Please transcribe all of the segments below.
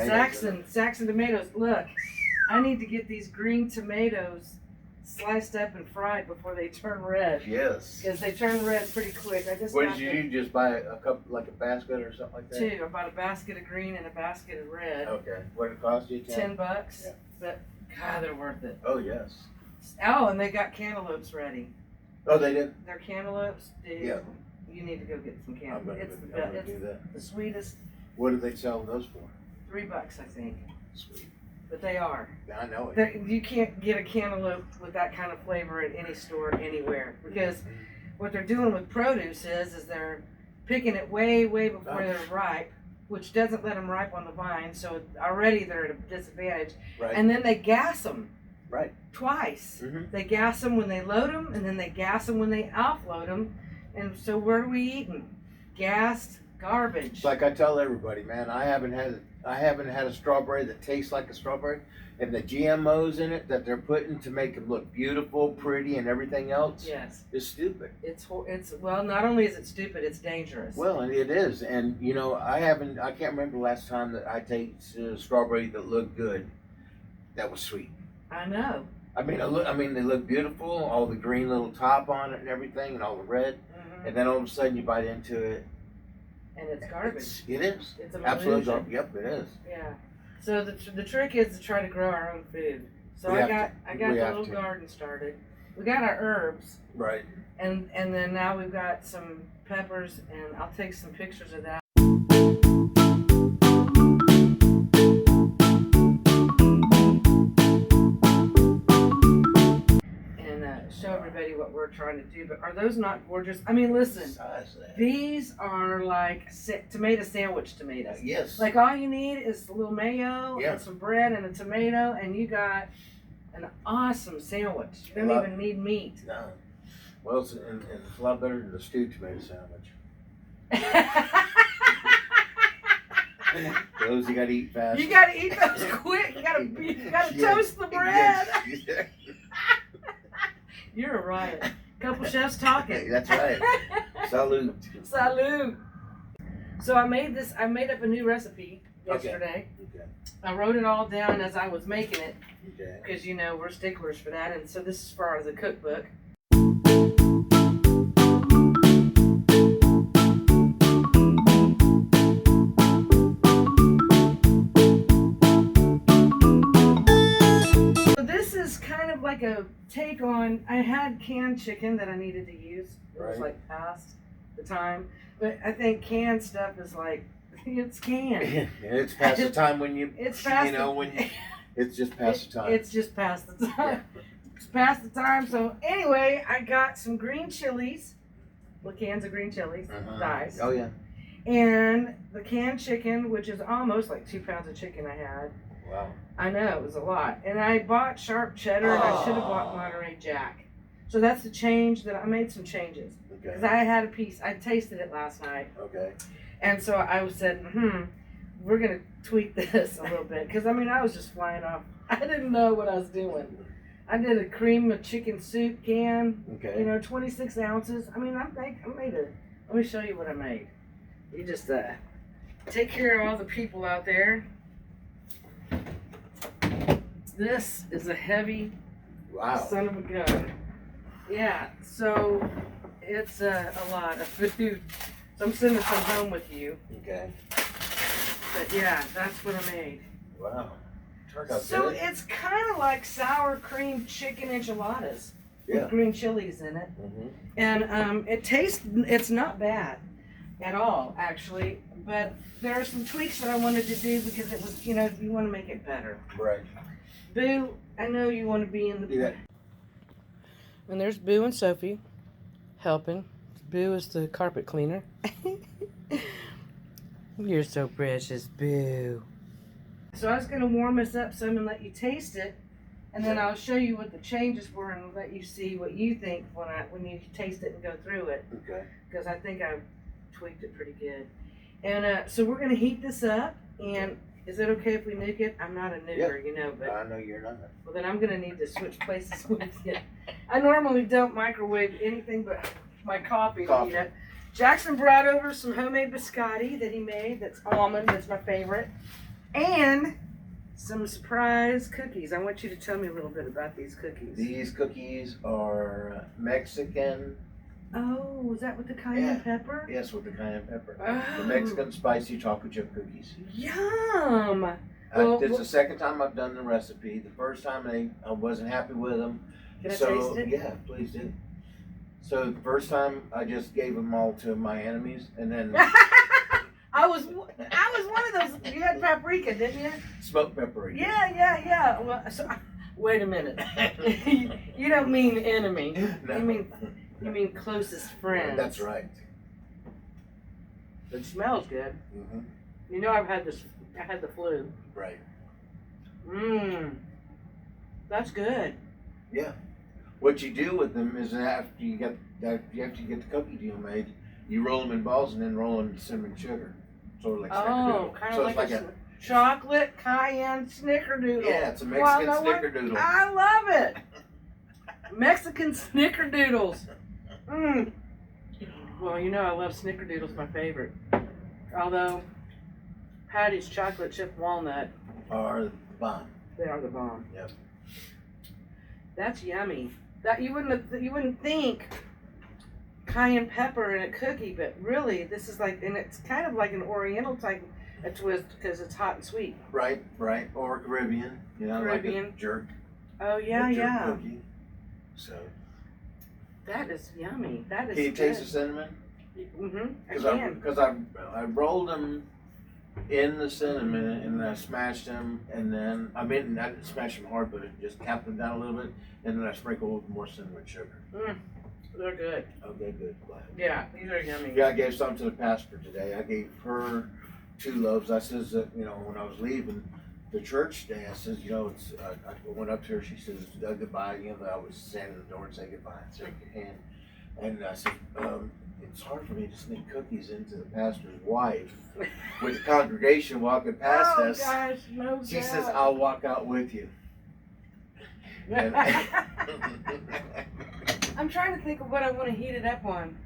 tomatoes. Saxon tomatoes. Look, I need to get these green tomatoes sliced up and fried before they turn red. Yes. Because they turn red pretty quick. What did you do? Just buy a couple, like a basket or something like that? Two. I bought a basket of green and a basket of red. Okay. What did it cost you? $10. Yeah. But God, they're worth it. Oh yes. Oh, and they got cantaloupes ready. Oh, they did. They're cantaloupes, dude. Yeah. You need to go get some I'm cantaloupes. gonna do that. The sweetest. What do they sell those for? $3, I think. Sweet. But they are. I know it. You can't get a cantaloupe with that kind of flavor at any store anywhere, because what they're doing with produce is they're picking it way before they're ripe, which doesn't let them ripe on the vine, so already they're at a disadvantage. Right. And then they gas them. Right. Twice. Mm-hmm. They gas them when they load them, and then they gas them when they offload them. And so what are we eating? Gassed garbage. It's like I tell everybody, man, I haven't had a strawberry that tastes like a strawberry, and the GMOs in it that they're putting to make them look beautiful, pretty, and everything else. Yes. Is stupid. It's well, not only is it stupid, it's dangerous. Well, and it is, and you know, I can't remember the last time that I tasted a strawberry that looked good, that was sweet. I know. I mean, they look beautiful, all the green little top on it and everything, and all the red, and then all of a sudden you bite into it, and it's garbage. It is. It's an Absolutely. illusion. Yep, it is. Yeah. So the trick is to try to grow our own food. So I got the little garden started. We got our herbs. Right. And then now we've got some peppers, and I'll take some pictures of that. Show everybody what we're trying to do. But are those not gorgeous? I mean, listen, these are like tomato sandwich tomatoes. Yes. Like all you need is a little mayo Yeah. and some bread and a tomato, and you got an awesome sandwich. You don't even need meat. No. Well, it's a lot better than the stewed tomato sandwich. Those you gotta eat fast. You gotta eat those quick. You gotta toast the bread. Yes. You're a riot. Couple chefs talking. That's right. Salute. Salute. So I made up a new recipe yesterday. Okay. I wrote it all down as I was making it. Okay. Because we're sticklers for that, and so this is part of the cookbook. Like a take on, I had canned chicken that I needed to use. It was like past the time, but I think canned stuff is like, it's canned. It's past the time when you, it's past it's just past the time. It's just past the time. It's past the time. So anyway, I got some green chilies, cans of green chilies, diced. Oh yeah. And the canned chicken, which is almost like 2 pounds of chicken I had. Wow. I know, it was a lot. And I bought sharp cheddar, and I should have bought Monterey Jack. So that's the change that I made some changes. Okay. Because I had a piece, I tasted it last night. Okay. And so I said, we're going to tweak this a little bit. Because, I was just flying off. I didn't know what I was doing. I did a cream of chicken soup can. Okay. 26 ounces. I made let me show you what I made. You just take care of all the people out there. This is a heavy son of a gun. Yeah, so it's a lot of food. So I'm sending some home with you. Okay. But yeah, that's what I made. Wow. Turned out So good. it's kind of like sour cream chicken enchiladas with green chilies in it. Mm-hmm. And it's not bad at all, actually. But there are some tweaks that I wanted to do because it was, you want to make it better. Right. Boo, I know you want to be in the... Yeah. And there's Boo and Sophie helping. Boo is the carpet cleaner. You're so precious, Boo. So I was going to warm this up some and let you taste it. And then I'll show you what the changes were and let you see what you think when you taste it and go through it. Okay. Because I think I've tweaked it pretty good. And so we're going to heat this up. And is it okay if we nuke it? I'm not a nuker, but... I know you're not. Well, then I'm going to need to switch places with you. I normally don't microwave anything but my coffee. To eat it. Jackson brought over some homemade biscotti that he made. That's almond. That's my favorite. And some surprise cookies. I want you to tell me a little bit about these cookies. These cookies are Mexican. Oh, is that with the cayenne pepper? Yes, with the cayenne pepper. Oh. The Mexican spicy chocolate chip cookies. Yum! It's the second time I've done the recipe. The first time I wasn't happy with them. Can I So, taste it? yeah, please do. So the first time I just gave them all to my enemies, and then I was one of those. You had paprika, didn't you? smoked paprika. Yeah. Well, so, wait a minute. You don't mean enemy. No. You mean closest friend. That's right. It smells good. Mm-hmm. You know, I had the flu. Right. That's good. Yeah. What you do with them is after you get the cookie dough made, you roll them in balls and then roll them in cinnamon sugar, sort of like snickerdoodle. Kind of So like it's a chocolate cayenne snickerdoodle. Yeah, it's a Mexican snickerdoodle. I love it. Mexican snickerdoodles. Well, you know I love snickerdoodles, my favorite. Although Patty's chocolate chip walnut Are the bomb. They are the bomb. Yep. That's yummy. That you wouldn't think cayenne pepper in a cookie, but really this is like, and it's kind of like an Oriental type of twist because it's hot and sweet. Right. Or Caribbean. You know, Caribbean. like a jerk. Oh yeah, a jerk yeah. Cookie. So. That is yummy. That is. Can you good. taste the cinnamon? Mm-hmm. Because I rolled them in the cinnamon and then I smashed them and then I didn't smash them hard, but I just tapped them down a little bit and then I sprinkled with more cinnamon sugar. They're good. Okay, good. Glad. Yeah, these are yummy. Yeah, I gave some to the pastor today. I gave her 2 loaves. I says that, you know, when I was leaving the church today, I says, you know, I went up to her. She says, goodbye. You know, I was standing at the door and say goodbye and shake your hand. And I said, it's hard for me to sneak cookies into the pastor's wife with the congregation walking past us. Oh gosh, no She doubt. says, I'll walk out with you. And I'm trying to think of what I want to heat it up on.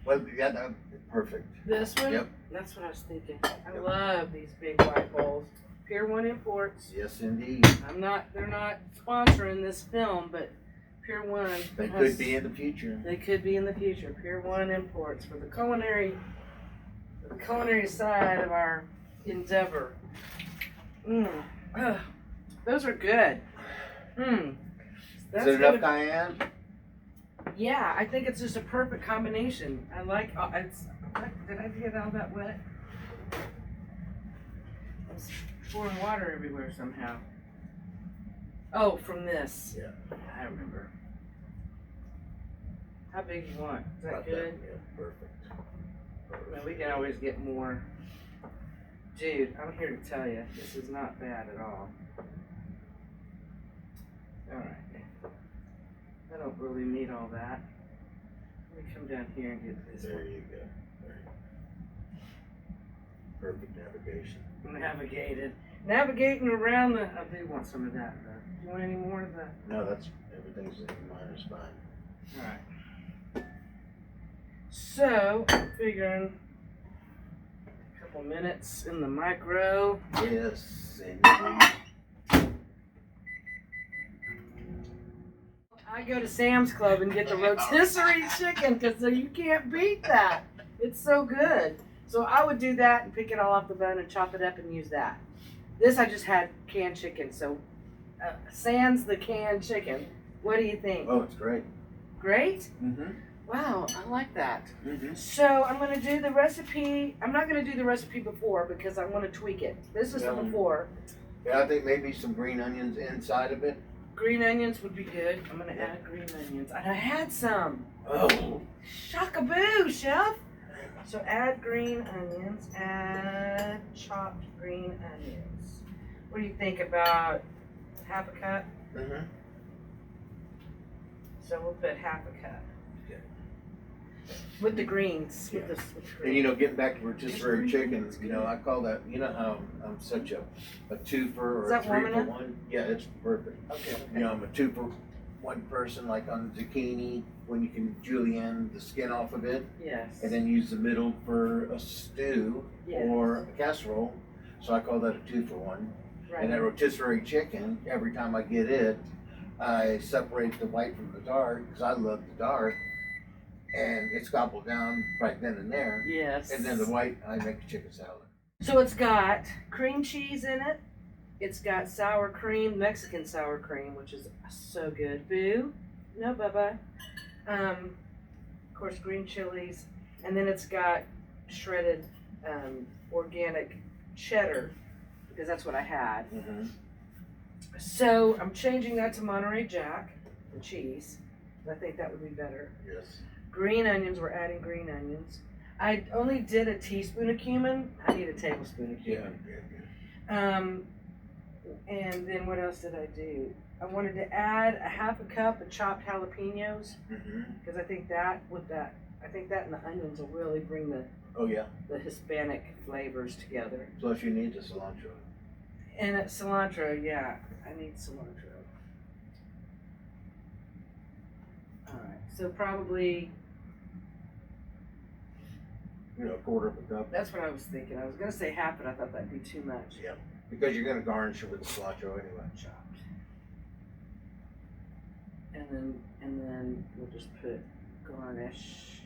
well, yeah, perfect. This one? Yep. That's what I was thinking. I Yep. love these big white bowls. Pier 1 Imports. Yes, indeed. They're not sponsoring this film, but Pier 1. They could be in the future. They could be in the future. Pier 1 Imports for the culinary side of our endeavor. Those are good. Is it enough cayenne? Yeah, I think it's just a perfect combination. I like did I get all that wet? I was pouring water everywhere somehow. Oh, from this. Yeah. I remember. How big you want? Is that About good? Yeah, perfect. Well, we can always get more. Dude, I'm here to tell you, this is not bad at all. Alright. I don't really need all that. Let me come down here and get this There you go. Perfect navigation. navigated. Navigating around the. I do want some of that though. Do you want any more of that? No, everything's in mine is fine. Alright. So, I'm figuring a couple minutes in the micro. Yes, indeed. I go to Sam's Club and get the rotisserie chicken because you can't beat that. It's so good. So I would do that and pick it all off the bone and chop it up and use that. This I just had canned chicken, so sans the canned chicken. What do you think? Oh, it's great. Great? Mm-hmm. Wow, I like that. Mm-hmm. So I'm going to do the recipe. I'm not going to do the recipe before because I want to tweak it. This is the before. Yeah, I think maybe some green onions inside of it. Green onions would be good. I'm going to add green onions. And I had some. Oh. Shockaboo, chef. So add green onions, add chopped green onions. What do you think about half a cup? Mm-hmm. So we'll put half a cup. Okay. With the greens. Yeah. With the And you know, getting back to rotisserie chicken, you know, I call that, you know how I'm such a twofer or Is a that warm 3 for enough? 1? Yeah, it's perfect. Okay. You know, I'm a 2 for 1 person, like on zucchini, when you can julienne the skin off of it, Yes. and then use the middle for a stew Yes. or a casserole. So I call that a 2-for-1. Right. And that rotisserie chicken, every time I get it, I separate the white from the dark because I love the dark, and it's gobbled down right then and there. Yes. And then the white, I make a chicken salad. So it's got cream cheese in it. It's got sour cream, Mexican sour cream, which is so good. Boo. No, Bubba. Of course, green chilies. And then it's got shredded organic cheddar, because that's what I had. Mm-hmm. So I'm changing that to Monterey Jack, the cheese. I think that would be better. Yes. Green onions, we're adding green onions. I only did a teaspoon of cumin. I need a tablespoon of Yeah. cumin. Yeah. And then what else did I do? I wanted to add a half a cup of chopped jalapenos, because I think that and the onions will really bring the Oh yeah. Hispanic flavors together. Plus you need the cilantro. And cilantro, yeah, I need cilantro. All right, so probably, You know, a quarter of a cup. that's what I was thinking. I was gonna say half, but I thought that'd be too much. Yeah. Because you're gonna garnish it with cilantro anyway. Chopped. And then we'll just put garnish.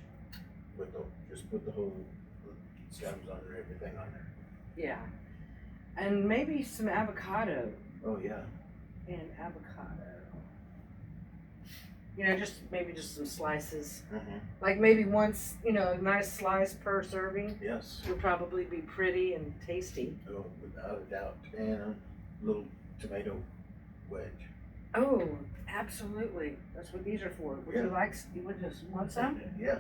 Just put the whole stems on there, everything on there. Yeah. And maybe some avocado. Oh yeah. And avocado. You know, maybe just some slices. Mm-hmm. Like maybe once, a nice slice per serving Yes. would probably be pretty and tasty. Oh, without a doubt. And a little tomato wedge. Oh, absolutely. That's what these are for. Would Yeah. you would just want some? Yeah.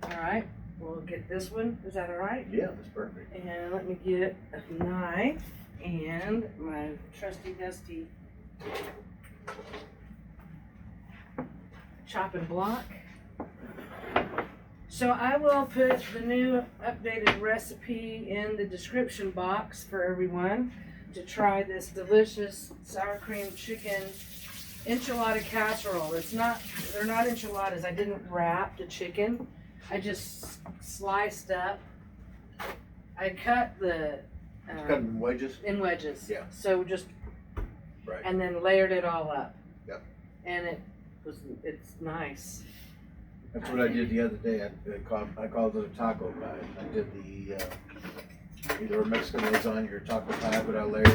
All right. We'll get this one. Is that all right? Yeah, that's perfect. And let me get a knife and my trusty dusty chopping block. So I will put the new updated recipe in the description box for everyone to try this delicious sour cream chicken enchilada casserole. They're not enchiladas. I didn't wrap the chicken. I just sliced up. I cut the Cut in wedges. in wedges. Yeah. So just Right. and then layered it all up. Yep. And it's nice. That's what I did the other day. I called it a taco pie. I did the either a Mexican lasagna or taco pie, but I layered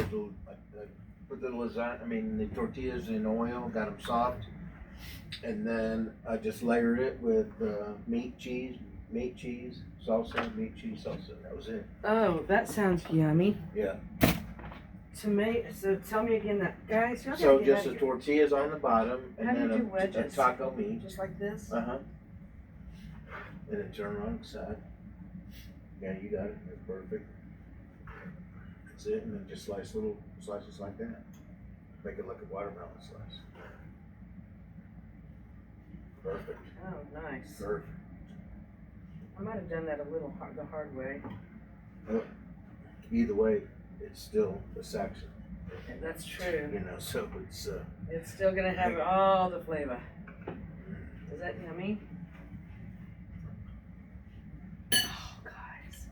I put the tortillas in oil, got them soft, and then I just layered it with meat, cheese, salsa. That was it. Oh, that sounds yummy. Yeah. So tell me again that, guys. Y'all So gotta get just out the of here. tortillas on the bottom, and How do you then do a wedges? taco meat. Just like this. And then turn around the side. Yeah, you got it. That's perfect. That's it. And then just slice little slices like that. Make it like a watermelon slice. Perfect. Oh, nice. Perfect. I might have done that a little the hard way. Well, either way, it's still a Saxon. That's true. You know, so it's It's still gonna have all the flavor. Is that yummy? Oh, guys.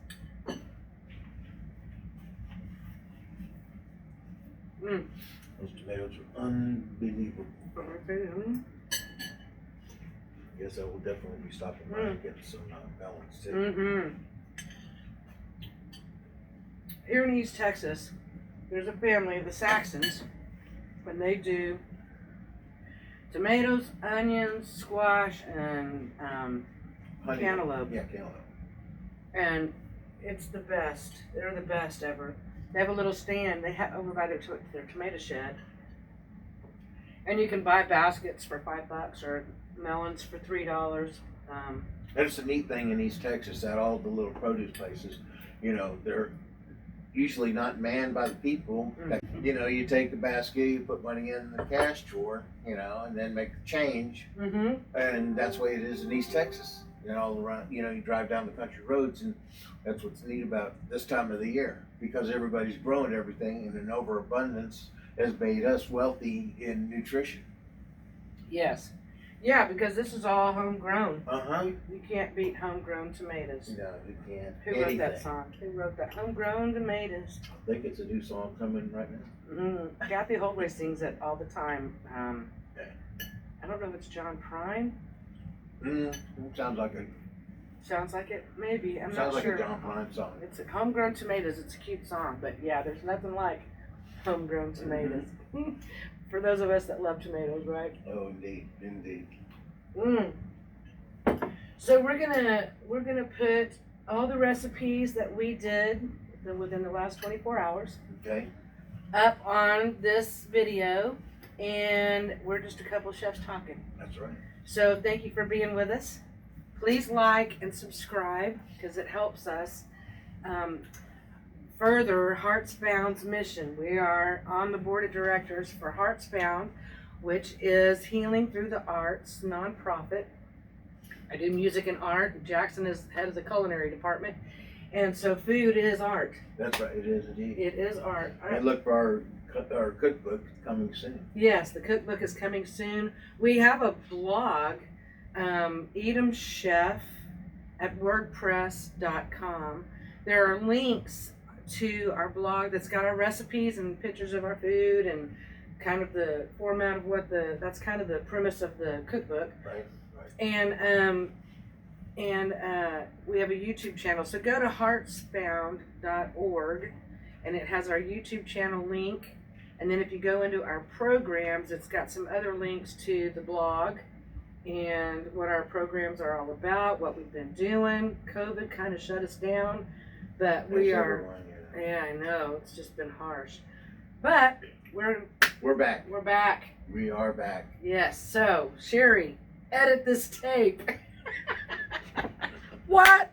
those tomatoes are unbelievable. Mm. Yes, I will definitely be stopping by and getting some melons too. Mm-hmm. Here in East Texas, there's a family, the Saxons, when they do tomatoes, onions, squash, and Honey. cantaloupe. Yeah, cantaloupe. And it's the best. They're the best ever. They have a little stand they have over by their tomato shed, and you can buy baskets for $5 or melons for $3. That's the neat thing in East Texas that all the little produce places, they're usually not manned by the people. You take the basket, you put money in the cash drawer, and then make the change. Mm-hmm. And that's the way it is in East Texas. All around, you drive down the country roads, and that's what's neat about this time of the year, because everybody's growing everything, and an overabundance has made us wealthy in nutrition. Yes. Yeah, because this is all homegrown. Uh-huh. You can't beat homegrown tomatoes. No, you can't. Who wrote that song? Who wrote that? Homegrown tomatoes. I think it's a new song coming right now. Kathy Holdway sings it all the time. Okay. I don't know if it's John Prine. Sounds like a Sounds like it. Maybe. I'm sounds not sure. like a John Prine song. It's a homegrown tomatoes. It's a cute song, but yeah, there's nothing like homegrown tomatoes. For those of us that love tomatoes, right? Oh, indeed, indeed. So we're gonna put all the recipes that we did within the last 24 hours Okay. up on this video, and we're just a couple chefs talking. That's right. So thank you for being with us. Please like and subscribe because it helps us further Hearts Bound's mission. We are on the board of directors for Hearts Bound, which is Healing Through the Arts nonprofit. I do music and art. Jackson is head of the culinary department, and so food is art. That's right. It is indeed. It is art. And look for our cookbook coming soon. Yes, the cookbook is coming soon. We have a blog, Eat 'em Chef at wordpress.com. There are links to our blog that's got our recipes and pictures of our food and kind of the format of that's kind of the premise of the cookbook. Right. And we have a YouTube channel. So go to heartsbound.org and it has our YouTube channel link. And then if you go into our programs, it's got some other links to the blog and what our programs are all about, what we've been doing. COVID kind of shut us down, but we are, yeah, I know, it's just been harsh. But we're back. We're back. We are back. Yes, so Sheri, edit this tape. What?